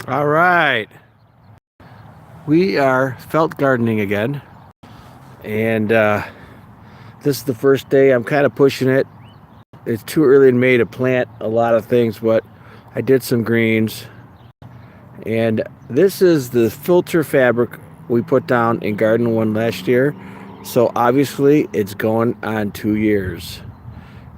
All right, we are felt gardening again, and this is the first day. I'm kind of pushing it. It's too early in May to plant a lot of things, but I did some greens, and this is the filter fabric we put down in Garden 1 last year. So obviously it's going on 2 years,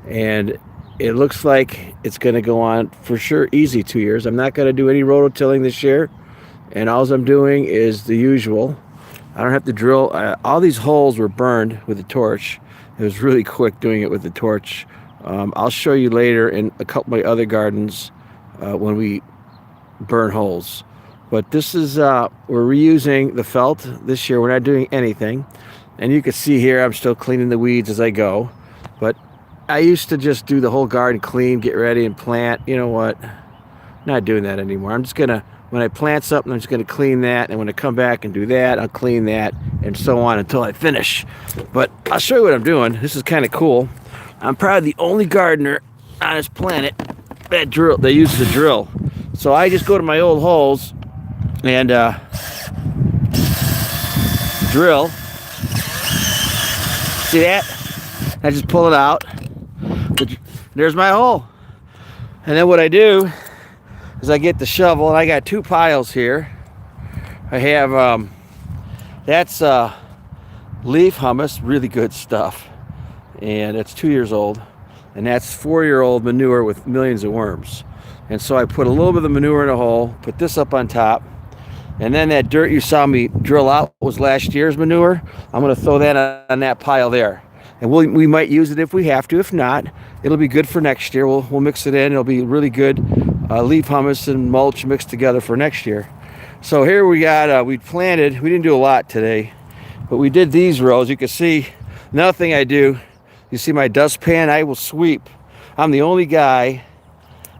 and it looks like it's going to go on for sure easy 2 years. I'm not going to do any rototilling this year, and all I'm doing is the usual. I don't have to drill. All these holes were burned with a torch. It was really quick doing it with the torch. I'll show you later in a couple of my other gardens when we burn holes. But this is, we're reusing the felt this year. We're not doing anything. And you can see here I'm still cleaning the weeds as I go. But I used to just do the whole garden clean, get ready and plant. You know what? Not doing that anymore. I'm just going to, when I plant something, I'm just going to clean that. And when I come back and do that, I'll clean that and so on until I finish. But I'll show you what I'm doing. This is kind of cool. I'm probably the only gardener on this planet that uses a drill. So I just go to my old holes and drill. See that? I just pull it out. There's my hole. And then what I do is I get the shovel, and I got two piles here. I have that's leaf hummus, really good stuff, and it's 2 years old, and that's 4-year-old manure with millions of worms. And so I put a little bit of the manure in a hole, put this up on top, and then that dirt you saw me drill out was last year's manure. I'm going to throw that on that pile there, and we might use it if we have to. If not, it'll be good for next year. We'll mix it in. It'll be really good leaf hummus and mulch mixed together for next year. So here we got, we planted, we didn't do a lot today, but we did these rows. You can see, another thing I do, you see my dustpan, I will sweep. I'm the only guy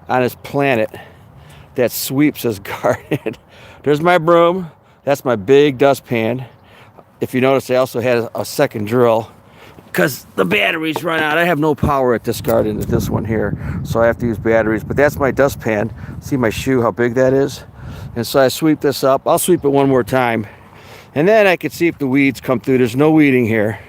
on this planet that sweeps his garden. There's my broom, that's my big dustpan. If you notice, I also had a second drill because the batteries run out. I have no power at this garden, at this one here, so I have to use batteries. But that's my dustpan. See my shoe, how big that is? And so I sweep this up. I'll sweep it one more time, and then I can see if the weeds come through. There's no weeding here.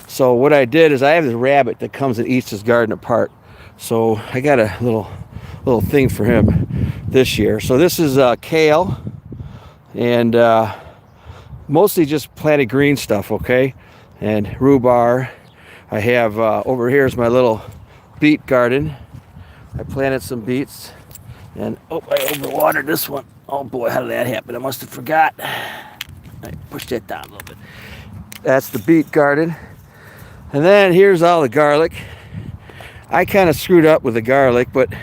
So what I did is I have this rabbit that comes and eats his garden apart. So I got a little thing for him this year. So this is kale, and mostly just planted green stuff, okay? And rhubarb. I have over here is my little beet garden. I planted some beets, and oh, I overwatered this one. Oh boy, how did that happen? I must have forgot. I pushed that down a little bit. That's the beet garden. And then here's all the garlic. I kind of screwed up with the garlic, but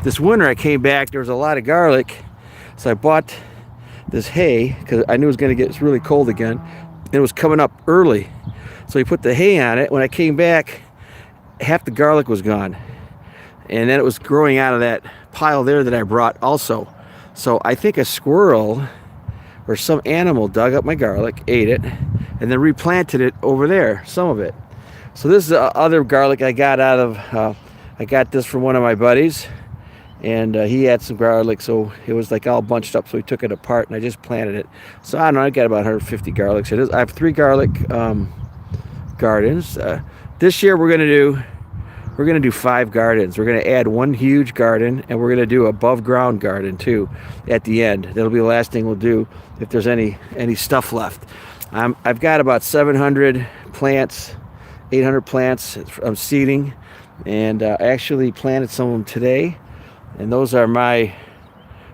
this winter I came back, there was a lot of garlic, so I bought this hay because I knew it was going to get really cold again, and it was coming up early. So we put the hay on it. When I came back, half the garlic was gone, and then it was growing out of that pile there that I brought also. So I think a squirrel or some animal dug up my garlic, ate it, and then replanted it over there, some of it. So this is other garlic I got out of, I got this from one of my buddies, and he had some garlic, so it was like all bunched up, so we took it apart, and I just planted it. So I don't know, I got about 150 garlics. I have 3 garlic gardens. This year we're gonna do 5 gardens. We're gonna add 1 huge garden, and we're gonna do above ground garden too at the end. That'll be the last thing we'll do if there's any stuff left. I've got about 700 plants, 800 plants I'm seeding, and I actually planted some of them today, and those are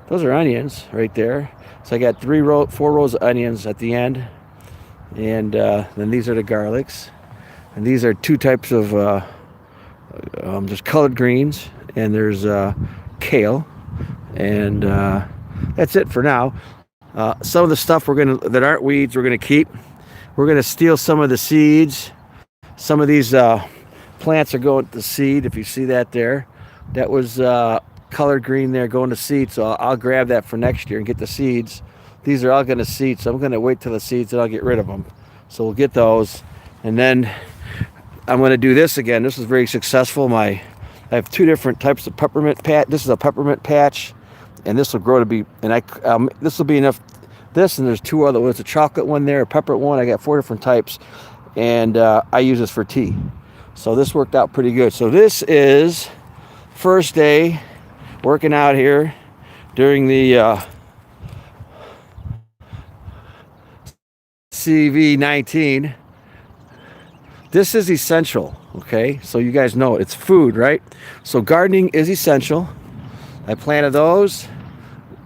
onions right there. So I got 4 rows of onions at the end, and then these are the garlics, and these are 2 types of there's colored greens, and there's kale, and that's it for now. Some of the stuff that aren't weeds we're gonna keep. We're gonna steal some of the seeds. Some of these plants are going to seed. If you see that there, that was colored green there going to seed. So I'll grab that for next year and get the seeds. These are all going to seed, so I'm going to wait till the seeds and I'll get rid of them. So we'll get those, and then I'm going to do this again. This is very successful. I have 2 different types of peppermint patch. This is a peppermint patch. and this will grow to be, and this will be enough. This, and there's 2 other ones, a chocolate one there, a peppermint one. I got 4 different types, and I use this for tea. So this worked out pretty good. So this is first day working out here during the CV19. This is essential, okay? So you guys know it's food, right? So gardening is essential. I planted those.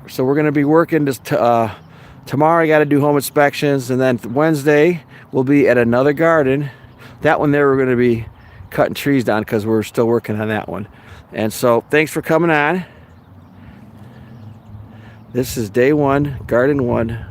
So we're going to be working this tomorrow. I got to do home inspections, and then Wednesday we'll be at another garden. That one there we're going to be cutting trees down because we're still working on that one. And so thanks for coming on. This is day 1, garden 1.